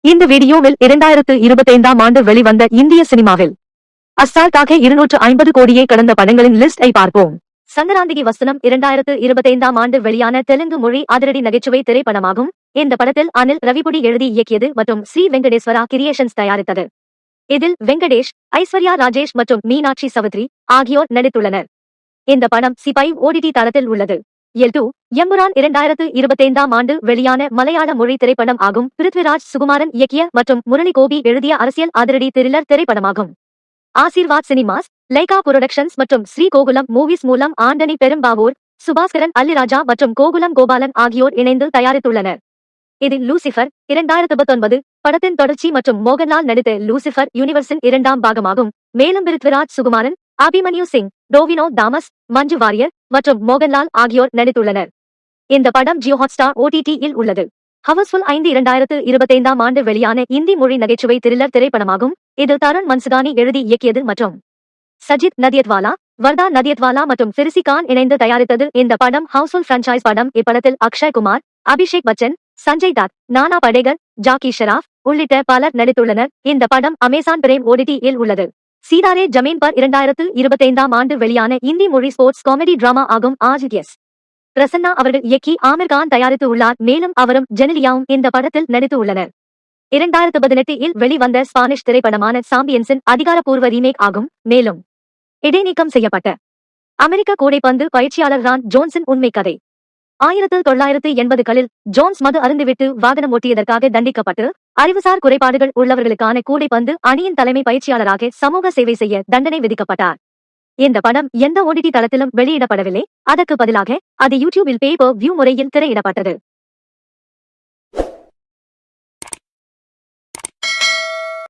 இந்த வீடியோவில் 2025ஆம் ஆண்டு வெளிவந்த இந்திய சினிமாவில் அசால்ட்டாக 250 கோடியை கடந்த படங்களின் லிஸ்டை பார்ப்போம். சங்கராந்திகி வசனம் 2025ஆம் ஆண்டு வெளியான தெலுங்கு மொழி அதிரடி நகைச்சுவை திரைப்படமாகும். இந்த படத்தில் அனில் ரவிபுடி எழுதி இயக்கியது மற்றும் ஸ்ரீ வெங்கடேஸ்வரா கிரியேஷன்ஸ் தயாரித்தது. இதில் வெங்கடேஷ், ஐஸ்வர்யா ராஜேஷ் மற்றும் மீனாட்சி சவுத்ரி ஆகியோர் நடித்துள்ளனர். இந்த படம் சிபை ஓடிடி தளத்தில் உள்ளது. எல்2 எம்புரான் 2025ஆம் ஆண்டு வெளியான மலையாள மொழி திரைப்படம் ஆகும். பிருத்விராஜ் சுகுமாரன் இயக்கிய மற்றும் முரளி கோபி எழுதிய அரசியல் அதிரடி த்ரில்லர் திரைப்படமாகும். ஆசீர்வாத் சினிமாஸ், லைகா புரொடக்ஷன்ஸ் மற்றும் ஸ்ரீ கோகுலம் மூவிஸ் மூலம் ஆண்டனி பெரும்பாவூர், சுபாஸ்கரன் அல்லிராஜா மற்றும் கோகுலம் கோபாலன் ஆகியோர் இணைந்து தயாரித்துள்ளனர். இதில் லூசிஃபர் 2019 படத்தின் தொடர்ச்சி மற்றும் மோகன்லால் நடித்த லூசிஃபர் யூனிவர்ஸின் 2ஆம் பாகமாகும். மேலும் பிருத்விராஜ் சுகுமாரன், அபிமன்யு சிங், டோவினோ தாமஸ், மஞ்சு வாரியர் மற்றும் மோகன்லால் ஆகியோர் நடித்துள்ளனர். இந்த படம் ஜியோ ஹாட்ஸ்டார் OTT-இல் உள்ளது. ஹவுஸ்ஃபுல் 5 2025ஆம் ஆண்டு வெளியான இந்தி மொழி நகைச்சுவை த்ரில்லர் திரைப்படமாகும். இது தருண் மன்சுகானி எழுதி இயக்கியது மற்றும் சஜித் நதியத்வாலா, வர்தா நதியத்வாலா மற்றும் ஃபிரிசி கான் இணைந்து தயாரித்தது. இந்த படம் ஹவுஸ்ஃபுல் பிரான்சைஸ் படம். இப்படத்தில் அக்ஷய் குமார், அபிஷேக் பச்சன், சஞ்சய் தத், நானா படேகர், ஜாக்கி ஷெராப் உள்ளிட்ட பலர் நடித்துள்ளனர். இந்த படம் அமேசான் பிரைம் OTT-இல் உள்ளது. சீதாரே ஜமீன் பர் 2025ஆம் ஆண்டு வெளியான இந்தி மொழி ஸ்போர்ட்ஸ் காமெடி டிராமா ஆகும். எஸ். பிரசன்னா அவர்கள் இயக்கி ஆமிர் கான் தயாரித்து உள்ளார். மேலும் அவரும் ஜெனிலியாவும் இந்த படத்தில் நடித்து உள்ளனர். 2018இல் வெளிவந்த ஸ்பானிஷ் திரைப்படமான சாம்பியன்ஸின் அதிகாரப்பூர்வ ரீமேக் ஆகும். மேலும் இடைநீக்கம் செய்யப்பட்ட அமெரிக்க கூடைப்பந்து பயிற்சியாளர் ரான் ஜோன்ஸின் உண்மை கதை. 1980களில் ஜோன்ஸ் மது அருந்துவிட்டு வாகனம் ஓட்டியதற்காக தண்டிக்கப்பட்டு அறிவுசார் குறைபாடுகள் உள்ளவர்களுக்கான கூடைப்பந்து அணியின் தலைமை பயிற்சியாளராக சமூக சேவை செய்ய தண்டனை விதிக்கப்பட்டார். இந்த படம் எந்த OTT தளத்திலும் வெளியிடப்படவில்லை. அதற்கு பதிலாக அது யூடியூபில் பே-per-view முறையில் திரையிடப்பட்டது.